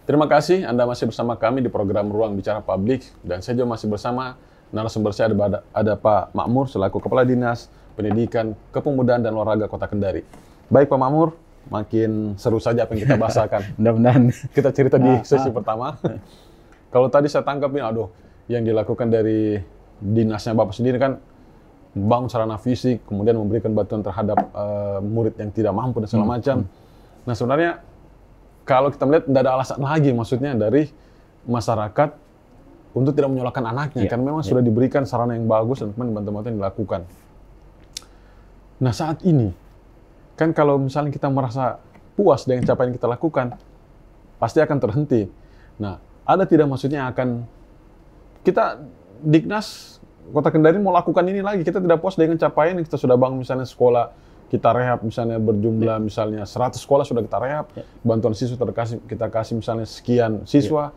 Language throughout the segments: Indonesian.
Terima kasih Anda masih bersama kami di program Ruang Bicara Publik, dan saya juga masih bersama narasumber saya ada Pak Makmur selaku Kepala Dinas Pendidikan, Kepemudaan dan Olahraga Kota Kendari. Baik Pak Makmur, makin seru saja apa yang kita bahasakan. Mudah-mudahan Kita cerita di sesi pertama. Kalau tadi saya tangkap ini, yang dilakukan dari dinasnya Bapak sendiri kan membangun sarana fisik, kemudian memberikan bantuan terhadap murid yang tidak mampu dan segala macam. Nah sebenarnya kalau kita melihat tidak ada alasan lagi maksudnya dari masyarakat untuk tidak menyalahkan anaknya, karena memang sudah diberikan sarana yang bagus dan kemudian bantuan-bantuan dilakukan. Nah saat ini, kan kalau misalnya kita merasa puas dengan capaian yang kita lakukan, pasti akan terhenti. Nah, ada tidak maksudnya akan kita Dignas Kota Kendari mau lakukan ini lagi, kita tidak puas dengan capaian yang kita sudah bangun, misalnya sekolah kita rehab misalnya berjumlah misalnya 100 sekolah sudah kita rehab, bantuan siswa kita kasih misalnya sekian siswa.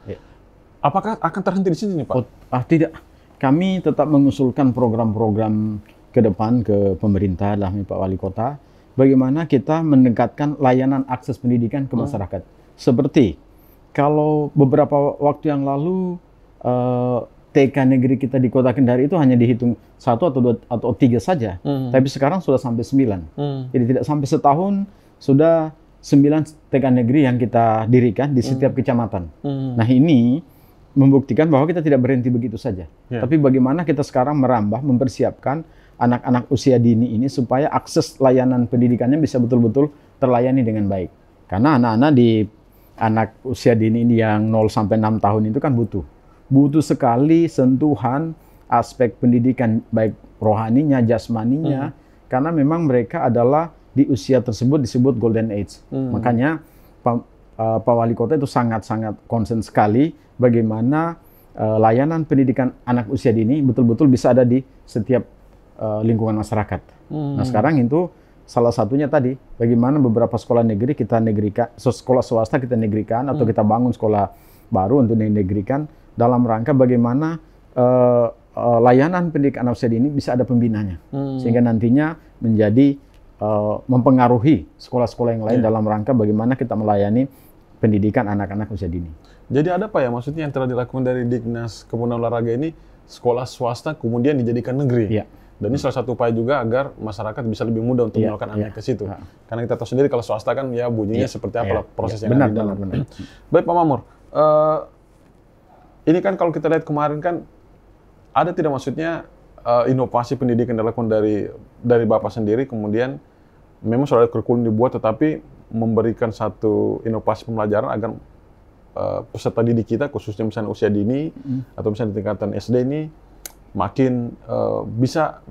Apakah akan terhenti di sini nih Pak? Tidak. Kami tetap mengusulkan program-program ke depan ke pemerintah lah Pak Wali Kota, bagaimana kita mendekatkan layanan akses pendidikan ke masyarakat. Seperti kalau beberapa waktu yang lalu TK negeri kita di Kota Kendari itu hanya dihitung 1 atau 3 saja, tapi sekarang sudah sampai 9. Jadi tidak sampai setahun sudah 9 TK negeri yang kita dirikan di setiap kecamatan. Nah ini membuktikan bahwa kita tidak berhenti begitu saja, tapi bagaimana kita sekarang merambah, mempersiapkan anak-anak usia dini ini supaya akses layanan pendidikannya bisa betul-betul terlayani dengan baik. Karena anak usia dini ini yang 0 sampai 6 tahun itu kan butuh sekali sentuhan aspek pendidikan, baik rohaninya, jasmaninya, karena memang mereka adalah di usia tersebut disebut golden age. Makanya Pak Wali Kota itu sangat-sangat concern sekali bagaimana layanan pendidikan anak usia dini betul-betul bisa ada di setiap lingkungan masyarakat. Nah sekarang itu salah satunya tadi, bagaimana beberapa sekolah negeri kita negerikan, sekolah swasta kita negerikan, atau kita bangun sekolah baru untuk dinegerikan, dalam rangka bagaimana layanan pendidikan anak usia dini bisa ada pembinanya, sehingga nantinya menjadi mempengaruhi sekolah-sekolah yang lain dalam rangka bagaimana kita melayani pendidikan anak-anak usia dini. Jadi ada apa ya maksudnya yang telah dilakukan dari Dignas Kepemudaan Olahraga ini, sekolah swasta kemudian dijadikan negeri. Dan ini salah satu upaya juga agar masyarakat bisa lebih mudah untuk menyalurkan anak ke situ. Karena kita tahu sendiri kalau swasta kan ya bunyinya seperti apa proses yang ada di dalam. Baik Pak Makmur, ini kan kalau kita lihat kemarin kan ada tidak maksudnya inovasi pendidikan dilakukan dari Bapak sendiri, kemudian memang sudah ada kurikulum dibuat, tetapi memberikan satu inovasi pembelajaran agar peserta didik kita, khususnya misalnya usia dini atau misalnya di tingkatan SD ini makin bisa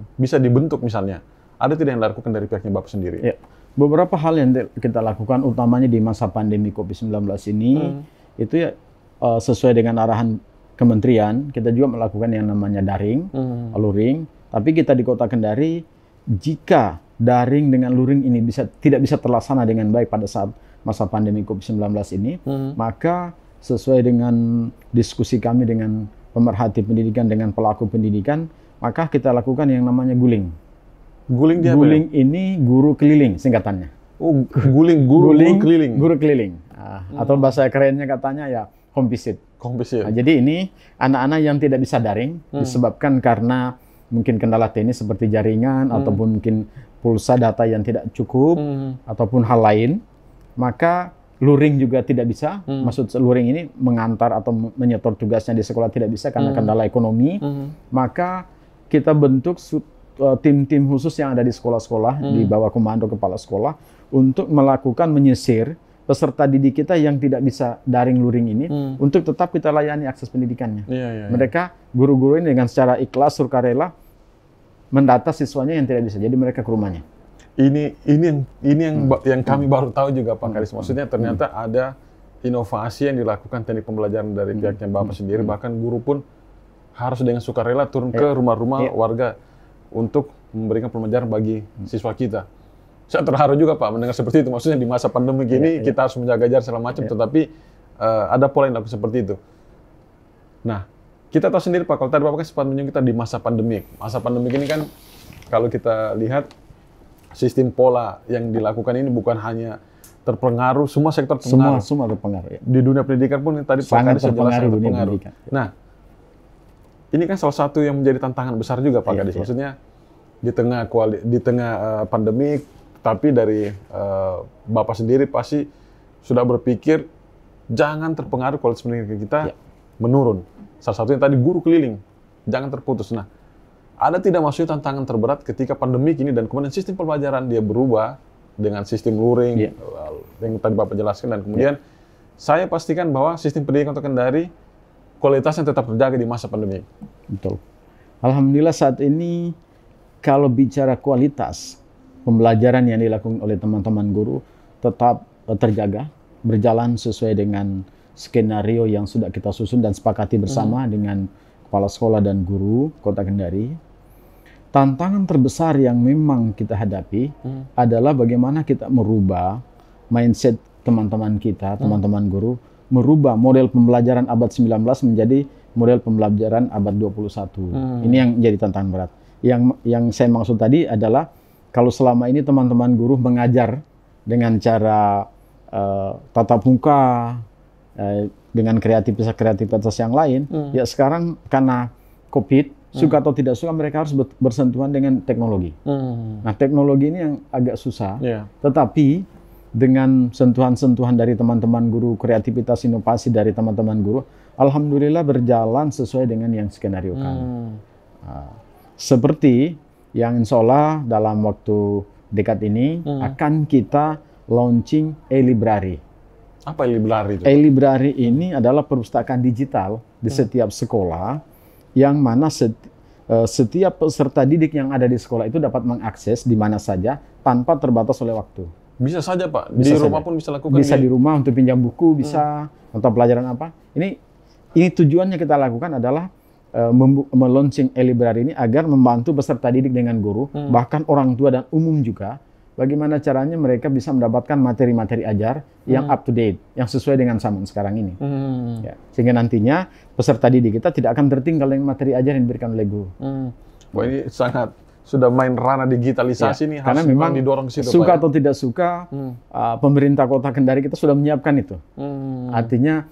dibentuk misalnya. Ada tidak yang dilakukan dari pihaknya Bapak sendiri? Ya. Beberapa hal yang kita lakukan, utamanya di masa pandemi COVID-19 ini, itu ya sesuai dengan arahan kementerian, kita juga melakukan yang namanya daring, luring. Tapi kita di Kota Kendari, jika daring dengan luring ini tidak bisa terlaksana dengan baik pada saat masa pandemi COVID-19 ini, maka sesuai dengan diskusi kami dengan pemerhati pendidikan, dengan pelaku pendidikan, maka kita lakukan yang namanya guling. Guling ini guru keliling singkatannya. Oh, guru keliling. Guru keliling. Atau bahasa kerennya katanya ya home visit. Nah, jadi ini anak-anak yang tidak bisa daring disebabkan karena mungkin kendala teknis seperti jaringan ataupun mungkin pulsa data yang tidak cukup ataupun hal lain, maka luring juga tidak bisa. Maksud luring ini mengantar atau menyetor tugasnya di sekolah tidak bisa karena kendala ekonomi. Maka kita bentuk tim-tim khusus yang ada di sekolah-sekolah di bawah komando kepala sekolah untuk melakukan menyisir peserta didik kita yang tidak bisa daring luring ini untuk tetap kita layani akses pendidikannya. Mereka guru-guru ini dengan secara ikhlas sukarela mendata siswanya yang tidak bisa, jadi mereka ke rumahnya. Ini yang kami baru tahu juga Pak Karis. Maksudnya ternyata ada inovasi yang dilakukan teknik pembelajaran dari pihaknya Bapak sendiri, bahkan guru pun harus dengan sukarela turun ke rumah-rumah warga untuk memberikan pembelajaran bagi siswa kita. Saya terharu juga Pak mendengar seperti itu. Maksudnya di masa pandemi ini kita harus menjaga jarak segala macam, tetapi ada pola yang dilakukan seperti itu. Nah, kita tahu sendiri Pak, kalau tadi Bapak kan sempat menyinggung kita di masa pandemik. Masa pandemik ini kan kalau kita lihat sistem pola yang dilakukan ini bukan hanya terpengaruh, semua sektor terpengaruh. Semua terpengaruh. Ya. Di dunia pendidikan pun tadi Pak Sangat Kadis terpengaruh dunia pendidikan. Nah, ini kan salah satu yang menjadi tantangan besar juga Pak Kadis. Maksudnya di tengah pandemi, tapi dari Bapak sendiri pasti sudah berpikir jangan terpengaruh kualitas pendidikan kita menurun. Salah satunya tadi guru keliling, jangan terputus. Nah, ada tidak maksudnya tantangan terberat ketika pandemi ini dan kemudian sistem pembelajaran dia berubah dengan sistem luring yang tadi Bapak jelaskan, dan kemudian saya pastikan bahwa sistem pendidikan Kota Kendari kualitasnya tetap terjaga di masa pandemi. Betul. Alhamdulillah saat ini kalau bicara kualitas pembelajaran yang dilakukan oleh teman-teman guru tetap terjaga, berjalan sesuai dengan skenario yang sudah kita susun dan sepakati bersama dengan kepala sekolah dan guru Kota Kendari. Tantangan terbesar yang memang kita hadapi adalah bagaimana kita merubah mindset teman-teman kita, teman-teman guru, merubah model pembelajaran abad 19 menjadi model pembelajaran abad 21. Ini yang jadi tantangan berat. Yang saya maksud tadi adalah kalau selama ini teman-teman guru mengajar dengan cara tatap muka, dengan kreativitas yang lain, ya sekarang karena COVID, suka atau tidak suka mereka harus bersentuhan dengan teknologi. Nah, teknologi ini yang agak susah, tetapi dengan sentuhan-sentuhan dari teman-teman guru, kreativitas inovasi dari teman-teman guru, alhamdulillah berjalan sesuai dengan yang skenariokan. Seperti yang insya Allah dalam waktu dekat ini akan kita launching e-library. Apa e-library itu? E-library ini adalah perpustakaan digital di setiap sekolah, yang mana setiap peserta didik yang ada di sekolah itu dapat mengakses di mana saja tanpa terbatas oleh waktu. Bisa saja Pak, di rumah pun bisa lakukan. Bisa di rumah untuk pinjam buku, bisa untuk pelajaran apa. Ini tujuannya kita lakukan adalah melaunching e-library ini agar membantu peserta didik dengan guru, bahkan orang tua dan umum juga, bagaimana caranya mereka bisa mendapatkan materi-materi ajar yang up to date, yang sesuai dengan zaman sekarang ini. Ya, sehingga nantinya peserta didik kita tidak akan tertinggal dengan materi ajar yang diberikan oleh guru. Wah, ini sangat sudah main ranah digitalisasi nih, karena memang didorong ke situ, suka atau tidak suka, pemerintah Kota Kendari kita sudah menyiapkan itu. Artinya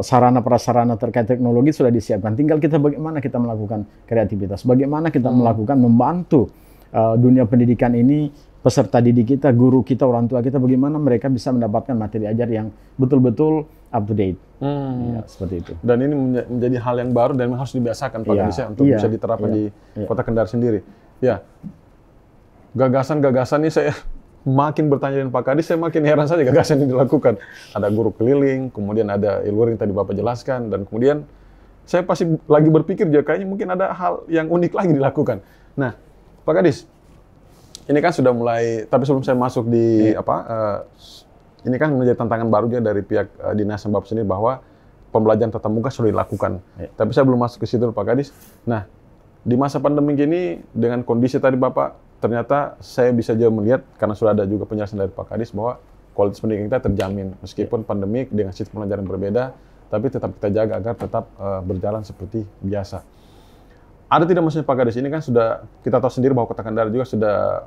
sarana prasarana terkait teknologi sudah disiapkan. Tinggal kita bagaimana kita melakukan kreativitas, bagaimana kita melakukan membantu dunia pendidikan ini, peserta didik kita, guru kita, orang tua kita, bagaimana mereka bisa mendapatkan materi ajar yang betul-betul up to date. Ya, seperti itu. Dan ini menjadi hal yang baru dan harus dibiasakan Pak Kadis untuk bisa diterapkan di Kota Kendari sendiri. Ya, gagasan-gagasan ini saya makin bertanya dengan Pak Kadis, saya makin heran saja gagasan yang dilakukan. Ada guru keliling, kemudian ada e-learning tadi Bapak jelaskan, dan kemudian saya pasti lagi berpikir juga kayaknya mungkin ada hal yang unik lagi dilakukan. Nah, Pak Kadis, ini kan sudah mulai, tapi sebelum saya masuk di ini kan menjadi tantangan baru juga dari pihak dinas Bapak sendiri bahwa pembelajaran tatap muka sudah dilakukan. Tapi saya belum masuk ke situ Pak Kadis. Nah, di masa pandemi ini dengan kondisi tadi Bapak, ternyata saya bisa juga melihat karena sudah ada juga penjelasan dari Pak Kadis bahwa kualitas pendidikan kita terjamin meskipun pandemi dengan sistem pembelajaran berbeda, tapi tetap kita jaga agar tetap berjalan seperti biasa. Ada tidak maksudnya Pak Kadis, ini kan sudah kita tahu sendiri bahwa Kota Kendari juga sudah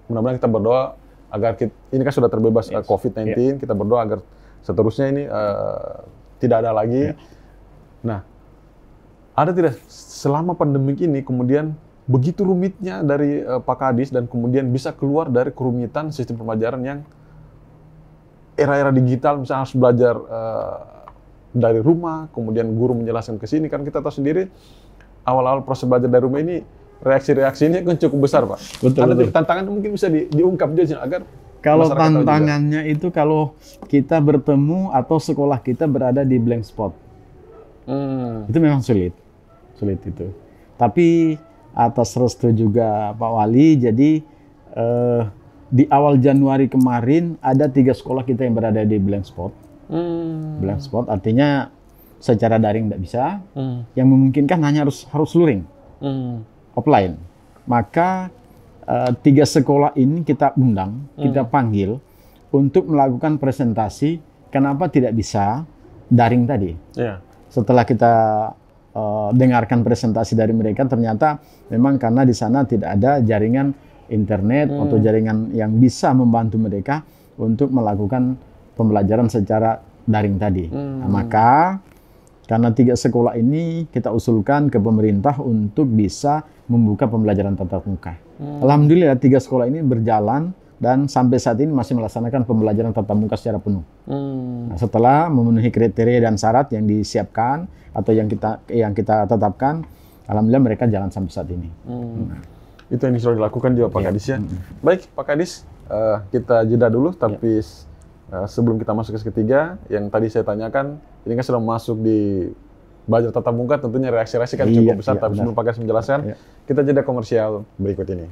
mudah-mudahan kita berdoa agar ini kan sudah terbebas COVID-19, kita berdoa agar seterusnya ini tidak ada lagi. Nah, ada tidak selama pandemi ini kemudian begitu rumitnya dari Pak Kadis dan kemudian bisa keluar dari kerumitan sistem pembelajaran yang era-era digital, misalnya harus belajar dari rumah, kemudian guru menjelaskan ke sini, kan kita tahu sendiri awal-awal proses belajar dari rumah ini reaksi-reaksinya kan cukup besar Pak. Ada tantangan mungkin bisa diungkap juga agar kalau tantangannya itu kalau kita bertemu atau sekolah kita berada di blank spot, itu memang sulit itu. Tapi atas restu juga Pak Wali, jadi di awal Januari kemarin ada 3 sekolah kita yang berada di blank spot. Blank spot artinya secara daring tidak bisa, yang memungkinkan hanya harus luring, offline. Maka 3 sekolah ini kita undang, kita panggil untuk melakukan presentasi. Kenapa tidak bisa daring tadi? Setelah kita dengarkan presentasi dari mereka, ternyata memang karena di sana tidak ada jaringan internet atau jaringan yang bisa membantu mereka untuk melakukan pembelajaran secara daring tadi. Nah, maka karena 3 sekolah ini kita usulkan ke pemerintah untuk bisa membuka pembelajaran tatap muka. Alhamdulillah 3 sekolah ini berjalan dan sampai saat ini masih melaksanakan pembelajaran tatap muka secara penuh. Nah, setelah memenuhi kriteria dan syarat yang disiapkan atau yang kita tetapkan, alhamdulillah mereka jalan sampai saat ini. Itu yang sudah dilakukan juga Pak Kadis ya. Baik Pak Kadis, kita jeda dulu, tapi sebelum kita masuk ke ketiga, yang tadi saya tanyakan, ini kan sudah masuk di belajar tatap muka, tentunya reaksi-reaksi kan cukup besar, tapi sebelum Pak Kadis menjelaskan, kita jeda komersial berikut ini.